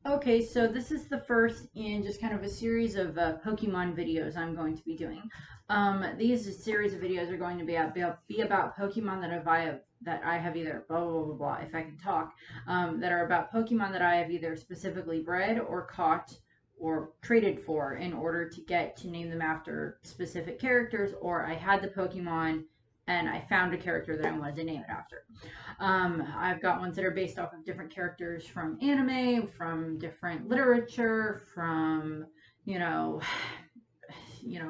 Okay, so this is the first in just kind of a series of Pokemon videos I'm going to be doing. These series of videos are going to be about Pokemon that I have either blah blah blah blah, blah if I can talk, that are about Pokemon that I have either specifically bred or caught or traded for in order to get to name them after specific characters, or I had the Pokemon and I found a character that I wanted to name it after. I've got ones that are based off of different characters from anime, from different literature, from you know,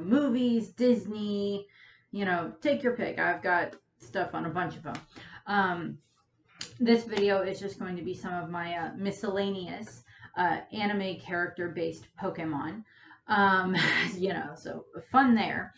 movies, Disney. Take your pick. I've got stuff on a bunch of them. Um, this video is just going to be some of my miscellaneous anime character based Pokemon. Um, so fun there.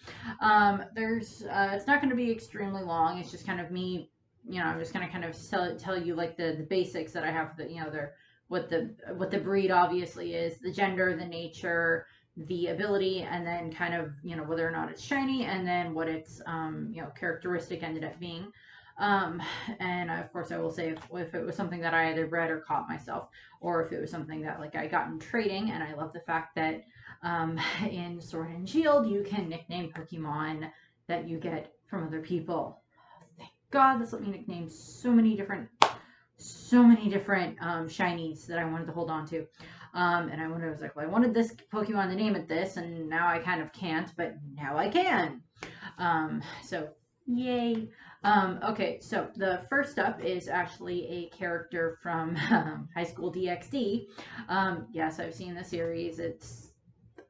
There's it's not going to be extremely long. It's just kind of me. I'm just going to kind of tell you like the basics that I have. They're what the breed obviously is, the gender, the nature, the ability, and then kind of whether or not it's shiny, and then what its characteristic ended up being. Um, and of course, I will say if it was something that I either bred or caught myself, or if it was something that like I got in trading. And I love the fact that in Sword and Shield you can nickname Pokemon that you get from other people. Thank God, this let me nickname so many different shinies that I wanted to hold on to. And I was like, well, I wanted this Pokemon to name it this, and now I kind of can't, but now I can. So yay. Okay, so the first up is actually a character from High School DxD. Yes, I've seen the series.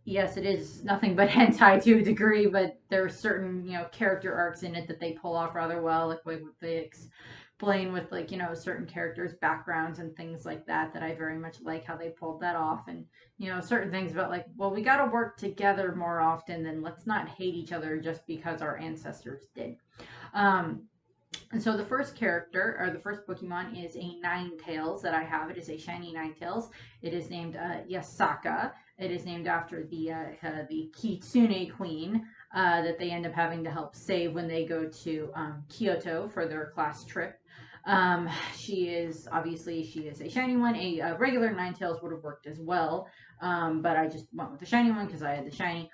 Yes, it is nothing but hentai to a degree, but there are certain character arcs in it that they pull off rather well, like what they explain with like certain characters' backgrounds and things like that. That I very much like how they pulled that off, and certain things about like, well, we got to work together more often than let's not hate each other just because our ancestors did. Um, and so the first character, or the first Pokemon, is a Ninetales that I have. It is a shiny Ninetales. It is named Yasaka. It is named after the Kitsune Queen that they end up having to help save when they go to Kyoto for their class trip. She is a shiny one. A regular Ninetales would have worked as well, but I just went with the shiny one because I had the shiny.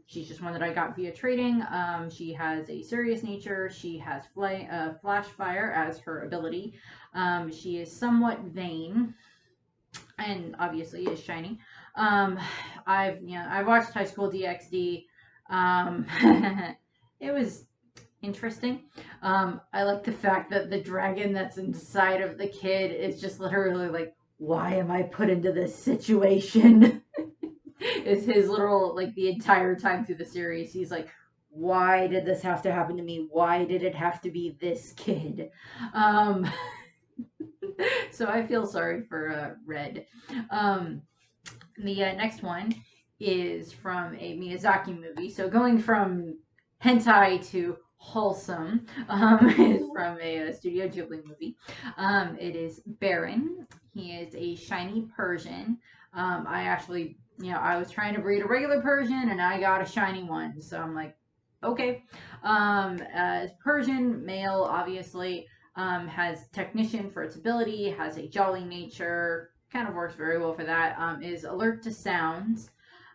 She's just one that I got via trading. She has a serious nature. She has flash fire as her ability. She is somewhat vain, and obviously is shiny. Um, I've watched High School DxD. Um, it was interesting. I like the fact that the dragon that's inside of the kid is just literally like, why am I put into this situation? Is his literal like the entire time through the series. He's like, why did this have to happen to me? Why did it have to be this kid? Um, so I feel sorry for Red. Um, the next one is from a Miyazaki movie. So going from hentai to wholesome is from a Studio Ghibli movie. It is Baron. He is a shiny Persian. I actually, I was trying to breed a regular Persian and I got a shiny one. So I'm like, okay. Persian, male, obviously. Has technician for its ability, has a jolly nature, kind of works very well for that. Is alert to sounds,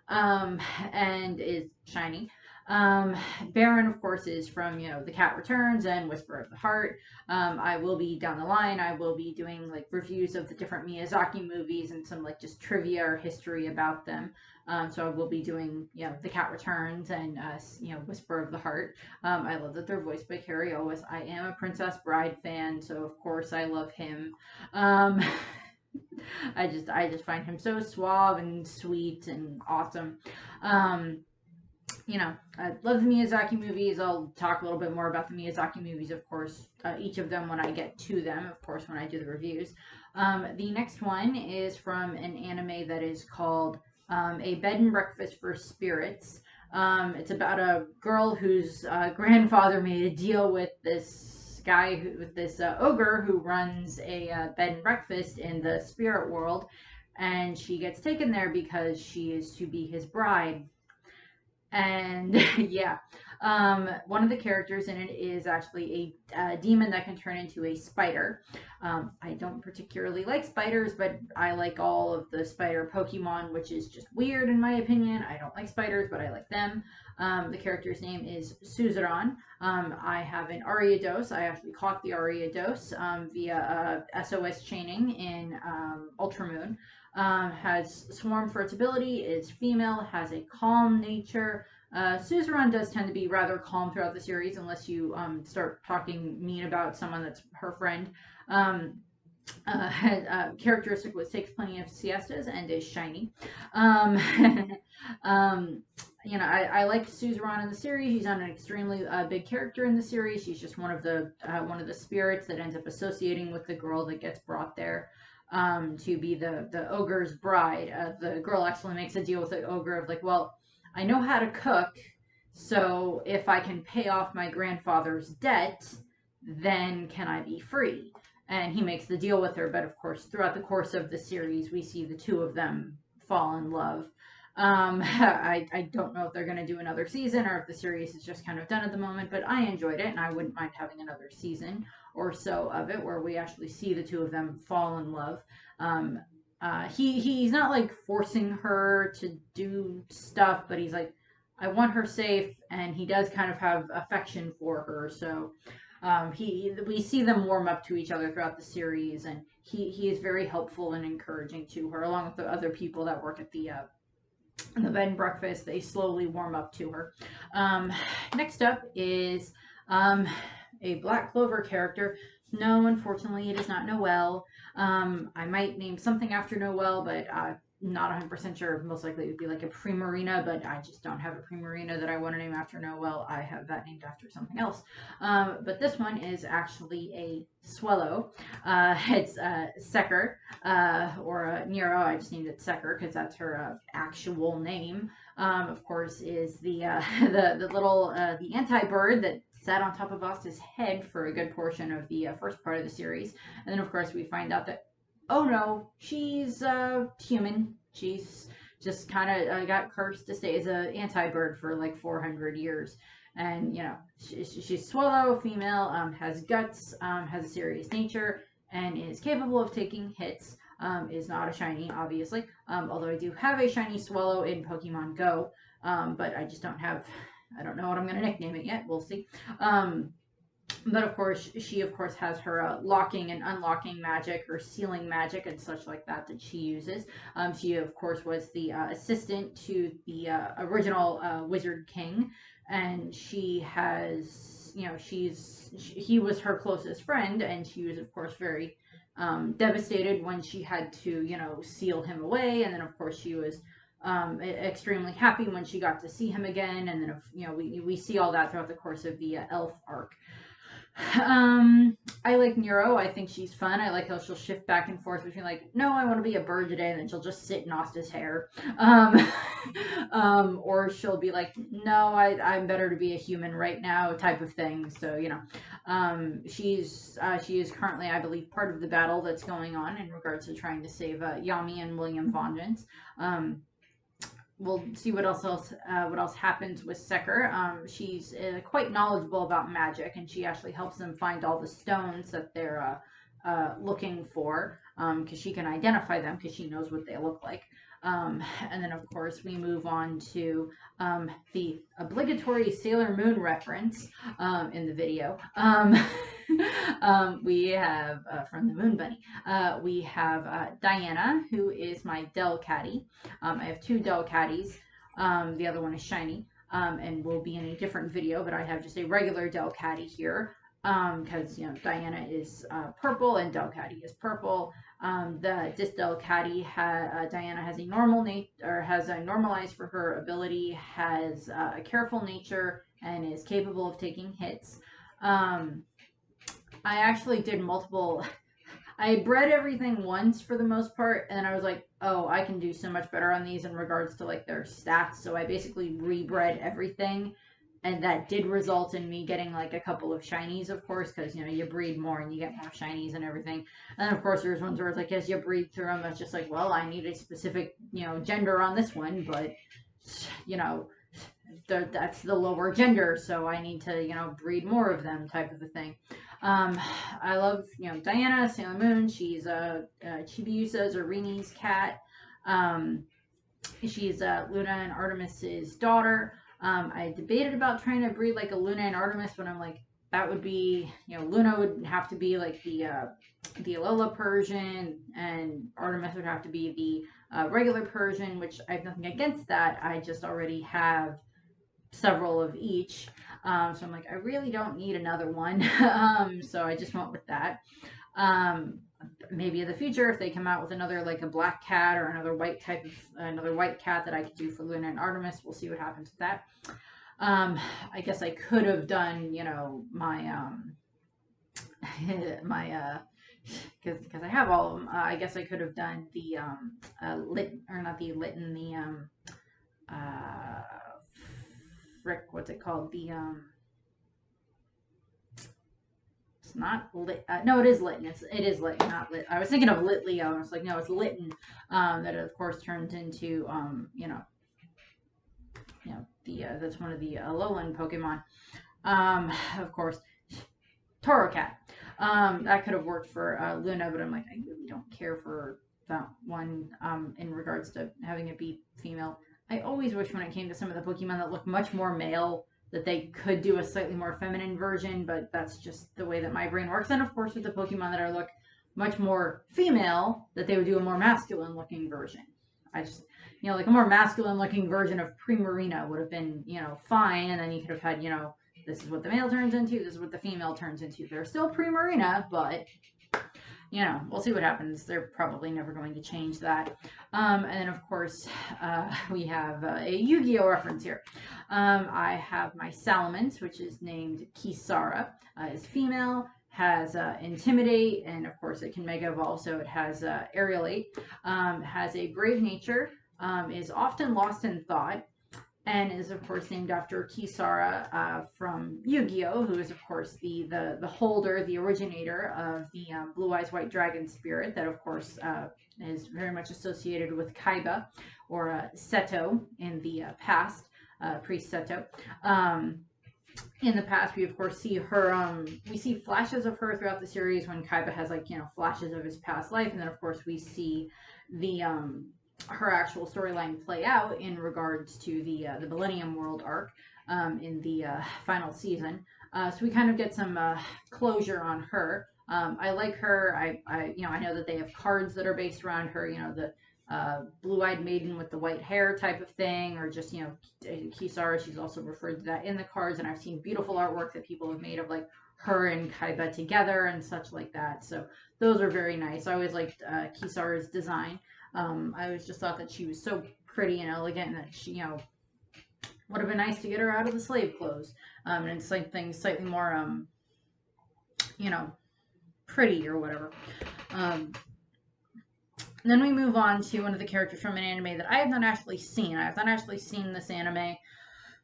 um, and is shiny. Um, Baron, of course, is from The Cat Returns and Whisper of the Heart. I will be down the line. I will be doing like reviews of the different Miyazaki movies and some like just trivia or history about them. So I will be doing The Cat Returns and Whisper of the Heart. I love that they're voiced by Carrie Elwes. I am a Princess Bride fan, so of course I love him. Um, I just find him so suave and sweet and awesome. Um, I love the Miyazaki movies. I'll talk a little bit more about the Miyazaki movies, of course, each of them when I get to them, of course, when I do the reviews. The next one is from an anime that is called A Bed and Breakfast for Spirits. It's about a girl whose grandfather made a deal with this with this ogre who runs a bed and breakfast in the spirit world, and she gets taken there because she is to be his bride. And yeah, One of the characters in it is actually a demon that can turn into a spider. I don't particularly like spiders, but I like all of the spider Pokemon, which is just weird in my opinion. I don't like spiders, but I like them. The character's name is Suzuran. I have an Ariados. I actually caught the Ariados via SOS chaining in Ultramoon. Has Swarm for its ability, is female, has a calm nature. Suzuran does tend to be rather calm throughout the series, unless you start talking mean about someone that's her friend. Characteristic which takes plenty of siestas and is shiny. You know, I like Suzuran in the series. She's not an extremely big character in the series. She's just one of the spirits that ends up associating with the girl that gets brought there to be the ogre's bride. The girl actually makes a deal with the ogre of like, well, I know how to cook, so if I can pay off my grandfather's debt, then can I be free? And he makes the deal with her, but of course, throughout the course of the series, we see the two of them fall in love. I don't know if they're going to do another season or if the series is just kind of done at the moment, but I enjoyed it, and I wouldn't mind having another season or so of it where we actually see the two of them fall in love. He's not like forcing her to do stuff, but he's like, I want her safe, and he does kind of have affection for her. So we see them warm up to each other throughout the series, and he is very helpful and encouraging to her, along with the other people that work at the bed and breakfast. They slowly warm up to her. Next up is a Black Clover character. No, unfortunately, it is not Noelle. I might name something after Noelle, but not 100% sure. Most likely it would be like a Primarina, but I just don't have a Primarina that I want to name after Noelle. I have that named after something else. But this one is actually a Swellow. It's Secre, or Nero. I just named it Secre because that's her actual name. Of course, is the little the anti-bird that sat on top of Asta's head for a good portion of the first part of the series. And then, of course, we find out that, oh no, she's human. She's just kind of got cursed to stay as an anti-bird for like 400 years. And, you know, she's Swellow, female, has guts, has a serious nature, and is capable of taking hits. Is not a shiny, obviously. Although I do have a shiny Swellow in Pokemon Go, but I just don't have... I don't know what I'm going to nickname it yet. We'll see. But of course, she of course has her locking and unlocking magic, or sealing magic and such like that she uses. She of course was the assistant to the original Wizard King, and she has, you know, he was her closest friend, and she was of course very devastated when she had to, you know, seal him away. And then of course she was extremely happy when she got to see him again, and then, you know, we see all that throughout the course of the elf arc. I like Nero. I think she's fun. I like how she'll shift back and forth between like, no, I want to be a bird today, and then she'll just sit in Asta's hair. Or she'll be like, no, I'm better to be a human right now, type of thing. So, you know, she is currently, I believe, part of the battle that's going on in regards to trying to save Yami and William Vengeance. We'll see what else happens with Secre. She's quite knowledgeable about magic, and she actually helps them find all the stones that they're looking for, because she can identify them because she knows what they look like. And then, of course, we move on to the obligatory Sailor Moon reference in the video. We have, from the Moon Bunny, we have Diana, who is my Delcatty. I have two Delcatties. The other one is shiny, and will be in a different video, but I have just a regular Delcatty here, because, you know, Diana is purple and Delcatty is purple. This Delcatty, Diana has a has a Normalize for her ability, has a careful nature, and is capable of taking hits. I actually did multiple... I bred everything once for the most part, and then I was like, oh, I can do so much better on these in regards to like their stats, so I basically rebred everything, and that did result in me getting like a couple of shinies, of course, because, you know, you breed more and you get more shinies and everything. And then, of course, there's ones where it's like, as you breed through them, it's just like, well, I need a specific, you know, gender on this one, but, you know, that's the lower gender, so I need to, you know, breed more of them, type of a thing. I love, you know, Diana, Sailor Moon. She's Chibiusa Zarini's cat. She's Luna and Artemis's daughter. I debated about trying to breed like a Luna and Artemis, but I'm like, that would be, you know, Luna would have to be like the Alola Persian, and Artemis would have to be the regular Persian, which I have nothing against that. I just already have several of each. So I'm like, I really don't need another one. So I just went with that. Maybe in the future, if they come out with another, like a black cat or another white cat that I could do for Luna and Artemis, we'll see what happens with that. I guess I could have done, you know, my because I have all of them. I guess I could have done the what's it called? It's not lit. No, it is Litten. It is Litten, not lit. I was thinking of Litleo. I was like, no, it's Litten. That of course turns into that's one of the Alolan Pokemon. Of course, Taurocat. That could have worked for Luna, but I'm like, I really don't care for that one. In regards to having it be female, I always wish when it came to some of the Pokemon that look much more male, that they could do a slightly more feminine version, but that's just the way that my brain works. And of course, with the Pokemon that are look much more female, that they would do a more masculine looking version. I just, you know, like a more masculine looking version of Primarina would have been, you know, fine. And then you could have had, you know, this is what the male turns into, this is what the female turns into. They're still Primarina, but, you know, we'll see what happens. They're probably never going to change that. And then, of course, we have a Yu-Gi-Oh! Reference here. I have my Salamence, which is named Kisara. Is female, has Intimidate, and of course it can Mega Evolve, so it has Aerilate. Has a brave nature, is often lost in thought, and is of course named after Kisara from Yu-Gi-Oh!, who is of course the holder, the originator of the Blue Eyes White Dragon spirit that of course is very much associated with Kaiba or Seto in the past, Priest Seto. In the past, we of course see her, we see flashes of her throughout the series when Kaiba has, like, you know, flashes of his past life, and then of course we see the her actual storyline play out in regards to the Millennium World arc in the final season. So we kind of get some closure on her. I like her. I know that they have cards that are based around her. You know, the blue-eyed maiden with the white hair type of thing, or just, you know, Kisara. She's also referred to that in the cards, and I've seen beautiful artwork that people have made of like her and Kaiba together and such like that. So those are very nice. I always liked Kisara's design. I always just thought that she was so pretty and elegant, and that she, you know, would have been nice to get her out of the slave clothes. And it's like things slightly more, you know, pretty or whatever. Then we move on to one of the characters from an anime that I have not actually seen. I have not actually seen this anime.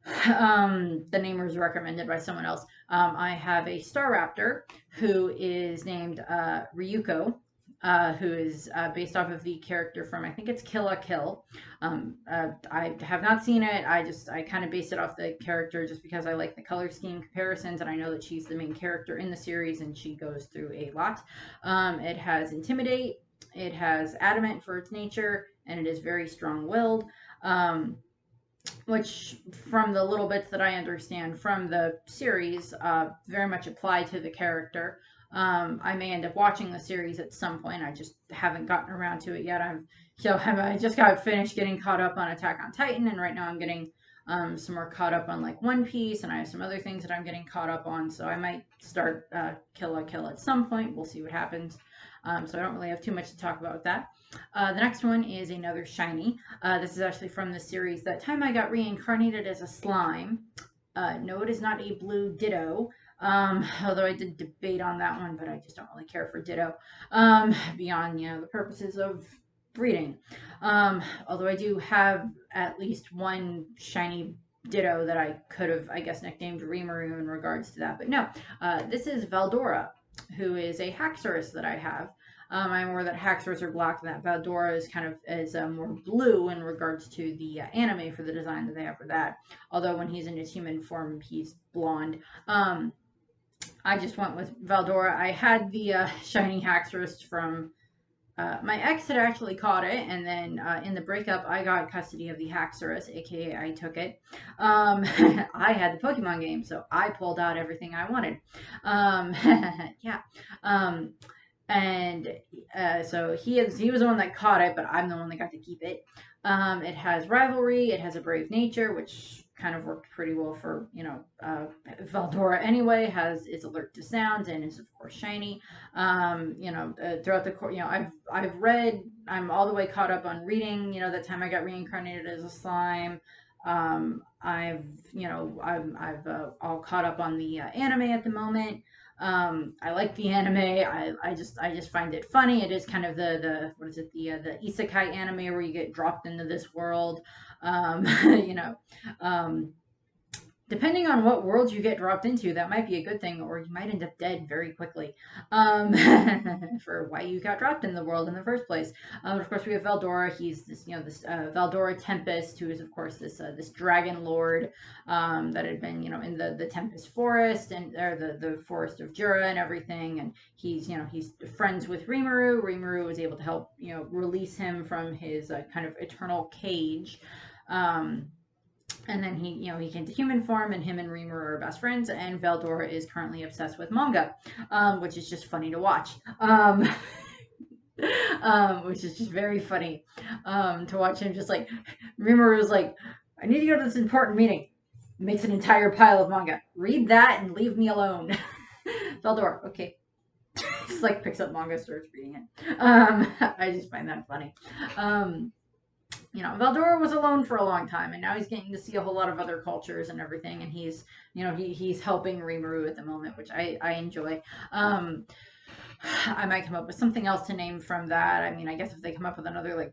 The name was recommended by someone else. I have a Staraptor who is named Ryuko, who is based off of the character from, I think it's Kill la Kill. I have not seen it. I kind of based it off the character just because I like the color scheme comparisons, and I know that she's the main character in the series and she goes through a lot. It has Intimidate, it has Adamant for its nature, and it is very strong-willed. Which, from the little bits that I understand from the series, very much apply to the character. I may end up watching the series at some point. I just haven't gotten around to it yet. I just got finished getting caught up on Attack on Titan, and right now I'm getting some more caught up on like One Piece, and I have some other things that I'm getting caught up on. So I might start Kill la Kill at some point. We'll see what happens. So I don't really have too much to talk about with that. The next one is another shiny. This is actually from the series That Time I Got Reincarnated as a Slime. No, it is not a blue Ditto. Although I did debate on that one, but I just don't really care for Ditto. Beyond, you know, the purposes of breeding. Although I do have at least one shiny Ditto that I could have, I guess, nicknamed Rimuru in regards to that. But no, this is Veldora, who is a Haxorus that I have. I'm aware that Haxorus are black and that Veldora is kind of more blue in regards to the anime for the design that they have for that. Although when he's in his human form, he's blonde. I just went with Veldora. I had the shiny Haxorus from my ex had actually caught it, and then in the breakup, I got custody of the Haxorus, aka I took it. I had the Pokemon game, so I pulled out everything I wanted. Yeah. And so he was the one that caught it, but I'm the one that got to keep it. It has Rivalry, it has a Brave Nature, which kind of worked pretty well for, Veldora anyway, has its alert to sounds and is of course shiny. Throughout the course, I've read, I'm all the way caught up on reading, that time I got reincarnated as a slime. I've all caught up on the anime at the moment. I like the anime. I just find it funny. It is kind of the what is it, the isekai anime where you get dropped into this world. you know, um, Depending on what world you get dropped into, that might be a good thing, or you might end up dead very quickly for why you got dropped in the world in the first place. Of course, we have Veldora. He's this Veldora Tempest, who is of course this dragon lord that had been in the Tempest Forest or the Forest of Jura and everything. And he's friends with Rimuru. Rimuru was able to help release him from his kind of eternal cage. And then he came to human form, and him and Rimuru are best friends. And Veldora is currently obsessed with manga, which is just funny to watch. Which is just very funny to watch him. Just like Rimuru is like, I need to go to this important meeting. Makes an entire pile of manga. Read that and leave me alone. Veldora, okay. Just like picks up manga, starts reading it. I just find that funny. Veldora was alone for a long time, and now he's getting to see a whole lot of other cultures and everything, and he's helping Rimuru at the moment, which I enjoy. I might come up with something else to name from that. I mean, I guess if they come up with another, like,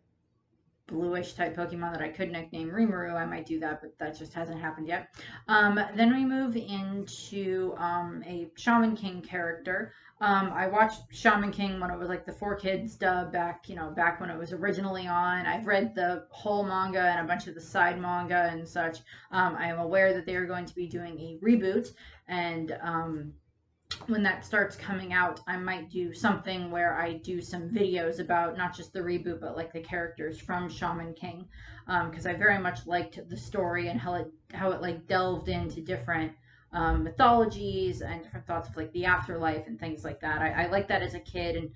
bluish type Pokemon that I could nickname Rimuru, I might do that, but that just hasn't happened yet. Then we move into a Shaman King character. I watched Shaman King when it was like the 4Kids dub back when it was originally on. I've read the whole manga and a bunch of the side manga and such. I am aware that they are going to be doing a reboot, and when that starts coming out, I might do something where I do some videos about not just the reboot, but like the characters from Shaman King, because I very much liked the story and how it like delved into different mythologies and different thoughts of like the afterlife and things like that. I liked that as a kid, and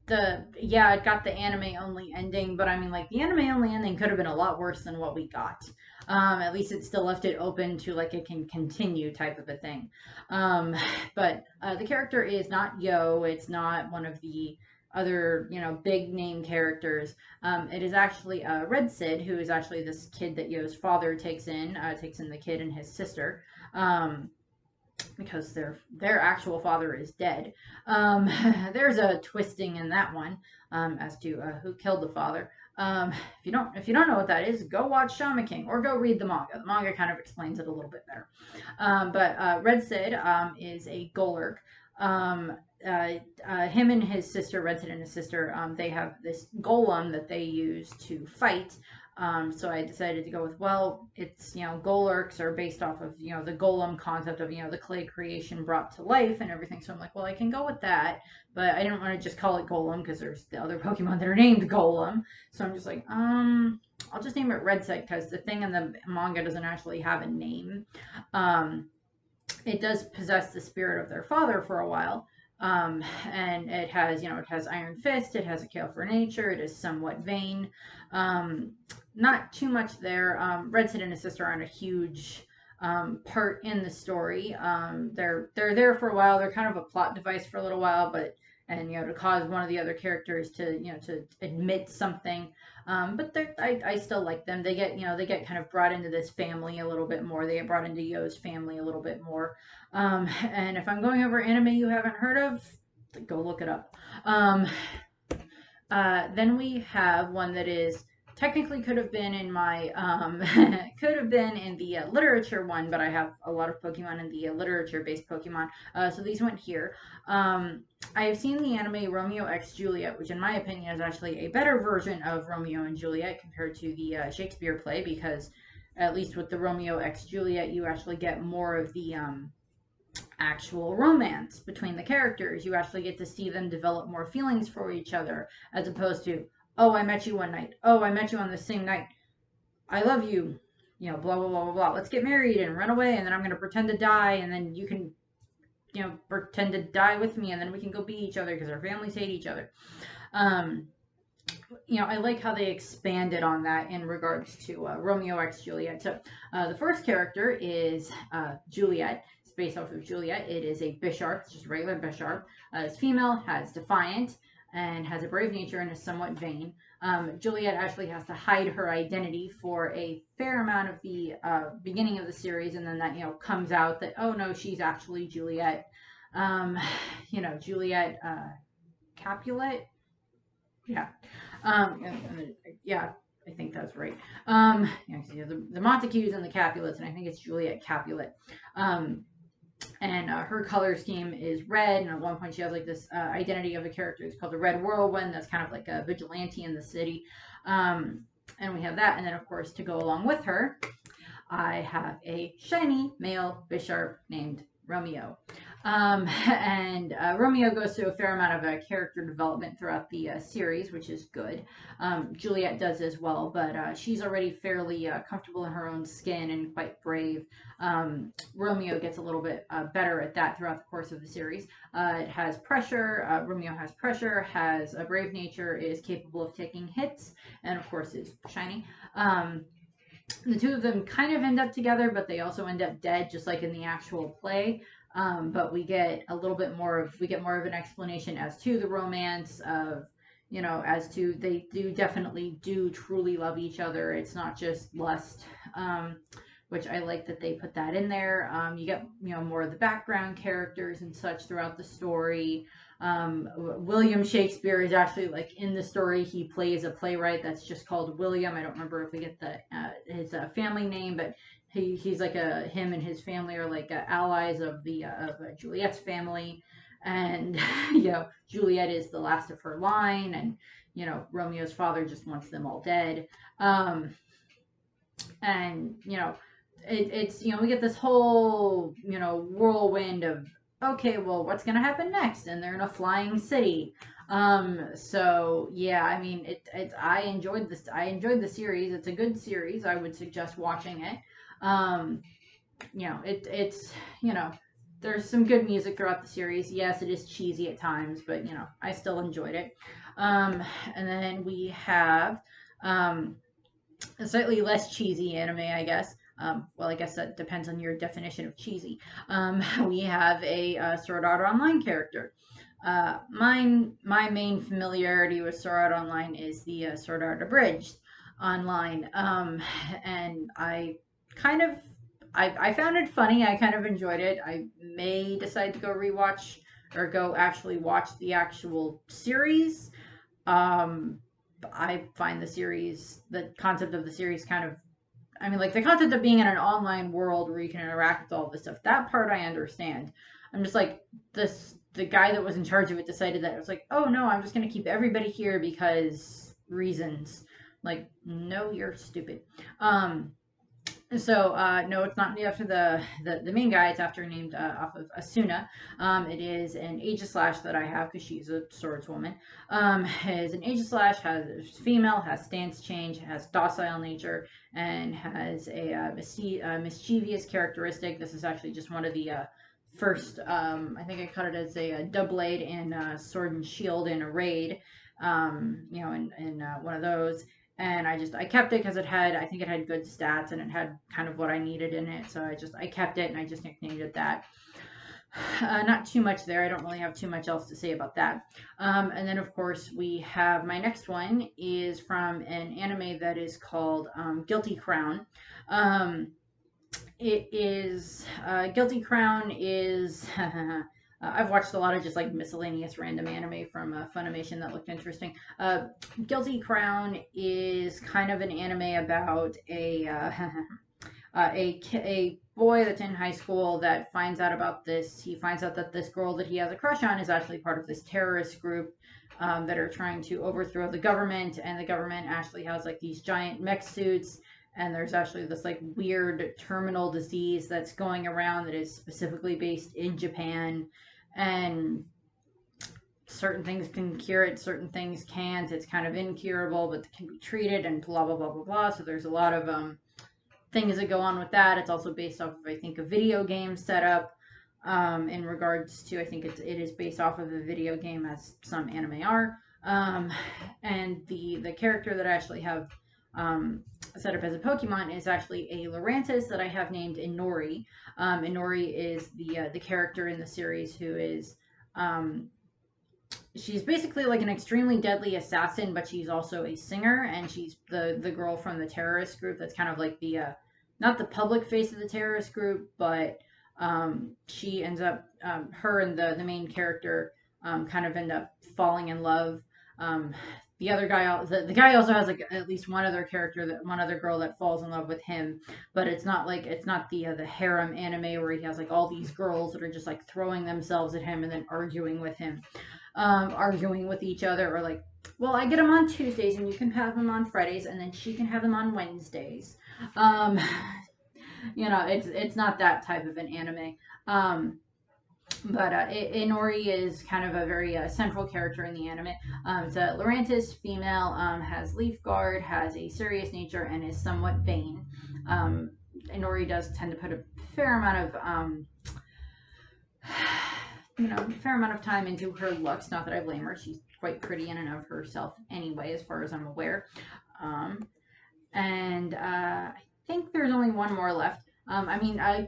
it got the anime only ending, but I mean, like, the anime only ending could have been a lot worse than what we got. At least it still left it open to like it can continue type of a thing. But the character is not Yo. It's not one of the other big name characters. It is actually Red Sid, who is actually this kid that Yo's father takes in the kid and his sister. Because their actual father is dead. There's a twisting in that one as to who killed the father. If you don't know what that is, go watch Shaman King or go read the manga. The manga kind of explains it a little bit better. But Red Sid is a Golurk. Him and his sister, Red Sid and his sister, they have this golem that they use to fight. So I decided to go with, it's, Golurks are based off of, the golem concept of, the clay creation brought to life and everything. So I'm like, I can go with that, but I didn't want to just call it Golem because there's the other Pokemon that are named Golem. So I'm just like, I'll just name it Red Sid because the thing in the manga doesn't actually have a name. It does possess the spirit of their father for a while. And it has Iron Fist, it has a Kale for Nature, it is somewhat vain. Not too much there. Red Sid and his sister aren't a huge part in the story. They're there for a while. They're kind of a plot device for a little while, to cause one of the other characters to admit something. But I still like them. They get kind of brought into this family a little bit more. They get brought into Yo's family a little bit more. And if I'm going over anime you haven't heard of, go look it up. Then we have one that is technically could have been in my could have been in the literature one, but I have a lot of Pokemon in the literature based Pokemon, so these went here. I have seen the anime Romeo x Juliet, which in my opinion is actually a better version of Romeo and Juliet compared to the Shakespeare play, because at least with the Romeo x Juliet, you actually get more of the actual romance between the characters. You actually get to see them develop more feelings for each other, as opposed to, oh, I met you one night. Oh, I met you on the same night. I love you. You know, blah, blah, blah, blah, blah. Let's get married and run away, and then I'm going to pretend to die, and then you can, you know, pretend to die with me, and then we can go be each other because our families hate each other. You know, I like how they expanded on that in regards to Romeo x Juliet. So the first character is Juliet. It's based off of Juliet. It is a Bisharp, just a regular Bisharp. It's female, has Defiant, and has a brave nature and is somewhat vain. Juliet actually has to hide her identity for a fair amount of the beginning of the series, and then that, you know, comes out that, oh no, she's actually Juliet. You know, Juliet Capulet. Yeah. Yeah, I think that's right. Yeah, the Montagues and the Capulets, and I think it's Juliet Capulet. And her color scheme is red, and at one point she has like this identity of a character. It's called the Red Whirlwind. That's kind of like a vigilante in the city. And we have that, and then of course to go along with her, I have a shiny male Bisharp named Romeo. And Romeo goes through a fair amount of character development throughout the series, which is good. Juliet does as well, but she's already fairly comfortable in her own skin and quite brave. Romeo gets a little bit better at that throughout the course of the series. It has pressure. Romeo has pressure, has a brave nature, is capable of taking hits, and of course is shiny. The two of them kind of end up together, but they also end up dead, just like in the actual play. But we get a little bit more of an explanation as to the romance of, you know, as to they definitely truly love each other. It's not just lust, which I like that they put that in there. You get, you know, more of the background characters and such throughout the story. William Shakespeare is actually, like, in the story, he plays a playwright that's just called William. I don't remember if we get his family name, but he's like him and his family are like allies of Juliet's family, and you know, Juliet is the last of her line, and you know, Romeo's father just wants them all dead. And you know, it's, you know, we get this whole, you know, whirlwind of, okay, well, what's gonna happen next? And they're in a flying city. So yeah, I mean, I enjoyed this. I enjoyed the series. It's a good series. I would suggest watching it. You know, it's, you know, there's some good music throughout the series. Yes, it is cheesy at times, but you know, I still enjoyed it. And then we have a slightly less cheesy anime, I guess. Well, I guess that depends on your definition of cheesy. We have a Sword Art Online character. My main familiarity with Sword Art Online is the Sword Art Abridged Online, and I found it funny. I kind of enjoyed it. I may decide to go rewatch or go actually watch the actual series. I find the concept of the series kind of, I mean, like, the concept of being in an online world where you can interact with all this stuff, that part I understand. I'm just like, the guy that was in charge of it decided that it was like, oh no, I'm just going to keep everybody here because reasons. Like, no, you're stupid. So no, it's not after the main guy. It's after named off of Asuna. It is an Aegislash that I have because she's a swordswoman. Is an Aegislash, has female, has stance change, has docile nature, and has a mischievous characteristic. This is actually just one of the first. I think I cut it as a double blade in Sword and Shield in a raid. You know, in one of those. And I kept it because I think it had good stats and it had kind of what I needed in it. So I kept it and I just nicknamed it that. Not too much there. I don't really have too much else to say about that. And then of course we have, my next one is from an anime that is called Guilty Crown. It is, Guilty Crown is I've watched a lot of just like miscellaneous random anime from Funimation that looked interesting. Guilty Crown is kind of an anime about a boy that's in high school that finds out about this. He finds out that this girl that he has a crush on is actually part of this terrorist group that are trying to overthrow the government, and the government actually has like these giant mech suits, and there's actually this like weird terminal disease that's going around that is specifically based in Japan, and certain things can cure it, certain things can't. It's kind of incurable, but can be treated, and blah blah blah blah blah. So there's a lot of things that go on with that. It's also based off of, I think, a video game setup. In regards to, I think it is based off of a video game, as some anime are. And the character that I actually have set up as a Pokemon is actually a Lurantis that I have named Inori. Inori is the character in the series who is she's basically like an extremely deadly assassin, but she's also a singer, and she's the girl from the terrorist group that's kind of like the not the public face of the terrorist group, but she ends up her and the main character kind of end up falling in love. The other guy, the guy also has like at least one other character, that one other girl that falls in love with him, but it's not the harem anime where he has like all these girls that are just like throwing themselves at him and then arguing with him, arguing with each other, or like, well, I get them on Tuesdays and you can have them on Fridays, and then she can have them on Wednesdays. It's not that type of an anime. But Inori is kind of a very central character in the anime. It's a Lurantis female, has Leaf Guard, has a serious nature, and is somewhat vain. Inori does tend to put a fair amount of time into her looks. Not that I blame her; she's quite pretty in and of herself, anyway, as far as I'm aware. I think there's only one more left.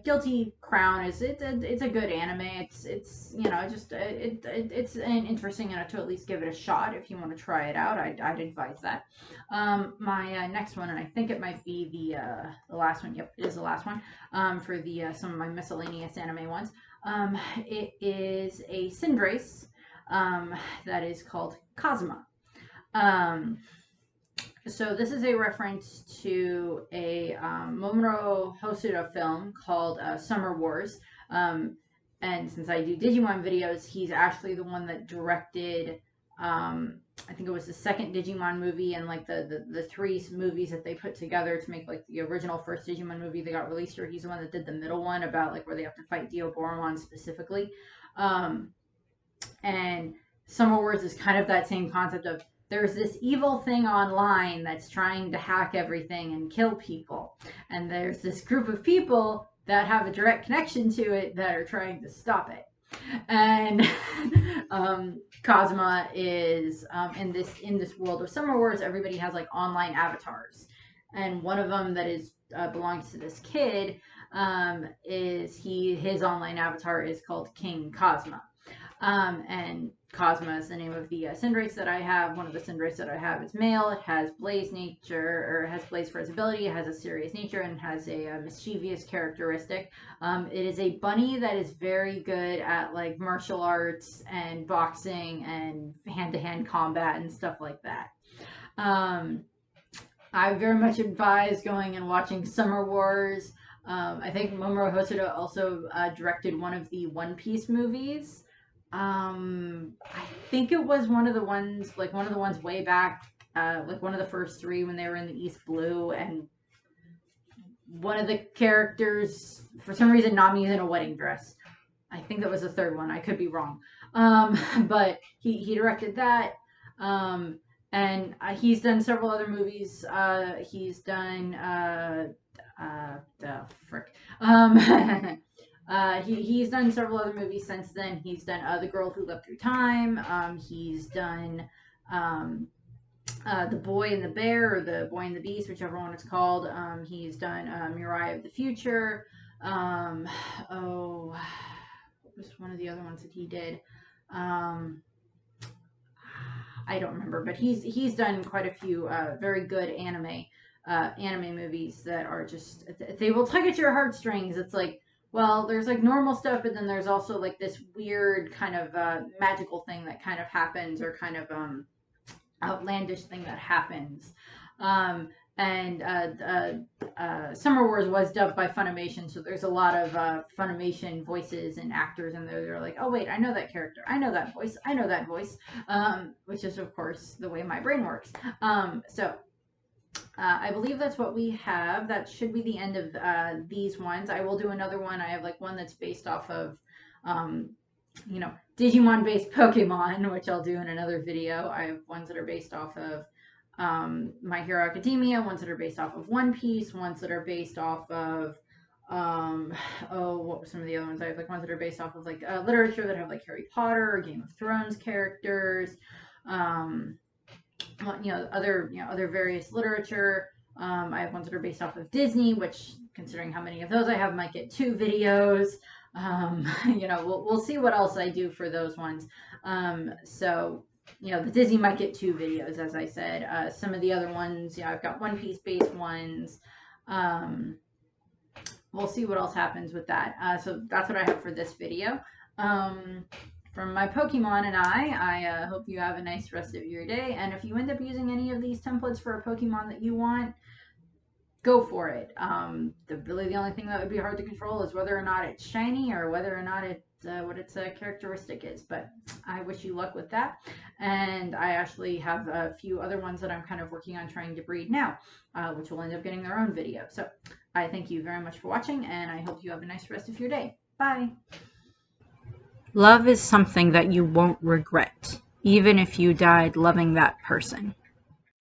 Guilty Crown it's a good anime. It's interesting enough to at least give it a shot if you want to try it out. I'd advise that. My next one, and I think it might be the last one. Yep, it is the last one. For the some of my miscellaneous anime ones. It is a Cinderace that is called Kazuma. So this is a reference to a Momoro Hosoda film called Summer Wars. And since I do Digimon videos, he's actually the one that directed, I think it was the second Digimon movie, and like the three movies that they put together to make like the original first Digimon movie that got released here. He's the one that did the middle one about like where they have to fight Dioboromon specifically. And Summer Wars is kind of that same concept of, there's this evil thing online that's trying to hack everything and kill people. And there's this group of people that have a direct connection to it that are trying to stop it. And Kazuma is in this world of Summer Wars, everybody has like online avatars. And one of them that is belongs to this kid, his online avatar is called King Kazuma. And Cosma is the name of the Cinderace that I have. One of the Cinderace that I have is male. It has Blaze nature, or has Blaze for its ability. It has a serious nature and has a mischievous characteristic. It is a bunny that is very good at like martial arts and boxing and hand-to-hand combat and stuff like that. I very much advise going and watching Summer Wars. I think Momoro Hosoda also directed one of the One Piece movies. I think it was one of the ones way back, like one of the first three when they were in the East Blue, and one of the characters, for some reason, Nami's in a wedding dress. I think that was the third one. I could be wrong. But he directed that, and he's done several other movies. He's done, he's done several other movies since then. He's done The Girl Who Lived Through Time. He's done The Boy and the Bear, or The Boy and the Beast, whichever one it's called. He's done Mirai of the Future. What was one of the other ones that he did? I don't remember, but he's done quite a few very good anime movies that are just, they will tug at your heartstrings. It's like, well, there's like normal stuff, but then there's also like this weird kind of magical thing that kind of happens, or kind of outlandish thing that happens. Um, and Summer Wars was dubbed by Funimation, so there's a lot of Funimation voices and actors in there. They're like, oh wait, I know that character, I know that voice, I know that voice, which is of course the way my brain works. I believe that's what we have. That should be the end of these ones. I will do another one. I have like one that's based off of, Digimon-based Pokemon, which I'll do in another video. I have ones that are based off of My Hero Academia, ones that are based off of One Piece, ones that are based off of, what were some of the other ones? I have like ones that are based off of like literature that have like Harry Potter or Game of Thrones characters. Other various literature. I have ones that are based off of Disney, which, considering how many of those I have, might get 2 videos. We'll see what else I do for those ones. The Disney might get 2 videos, as I said. Some of the other ones, I've got One Piece based ones. We'll see what else happens with that. So that's what I have for this video. From my Pokemon and I hope you have a nice rest of your day. And if you end up using any of these templates for a Pokemon that you want, go for it. The only thing that would be hard to control is whether or not it's shiny, or whether or not it's what its characteristic is. But I wish you luck with that. And I actually have a few other ones that I'm kind of working on trying to breed now, which will end up getting their own video. So I thank you very much for watching, and I hope you have a nice rest of your day. Bye. Love is something that you won't regret, even if you died loving that person.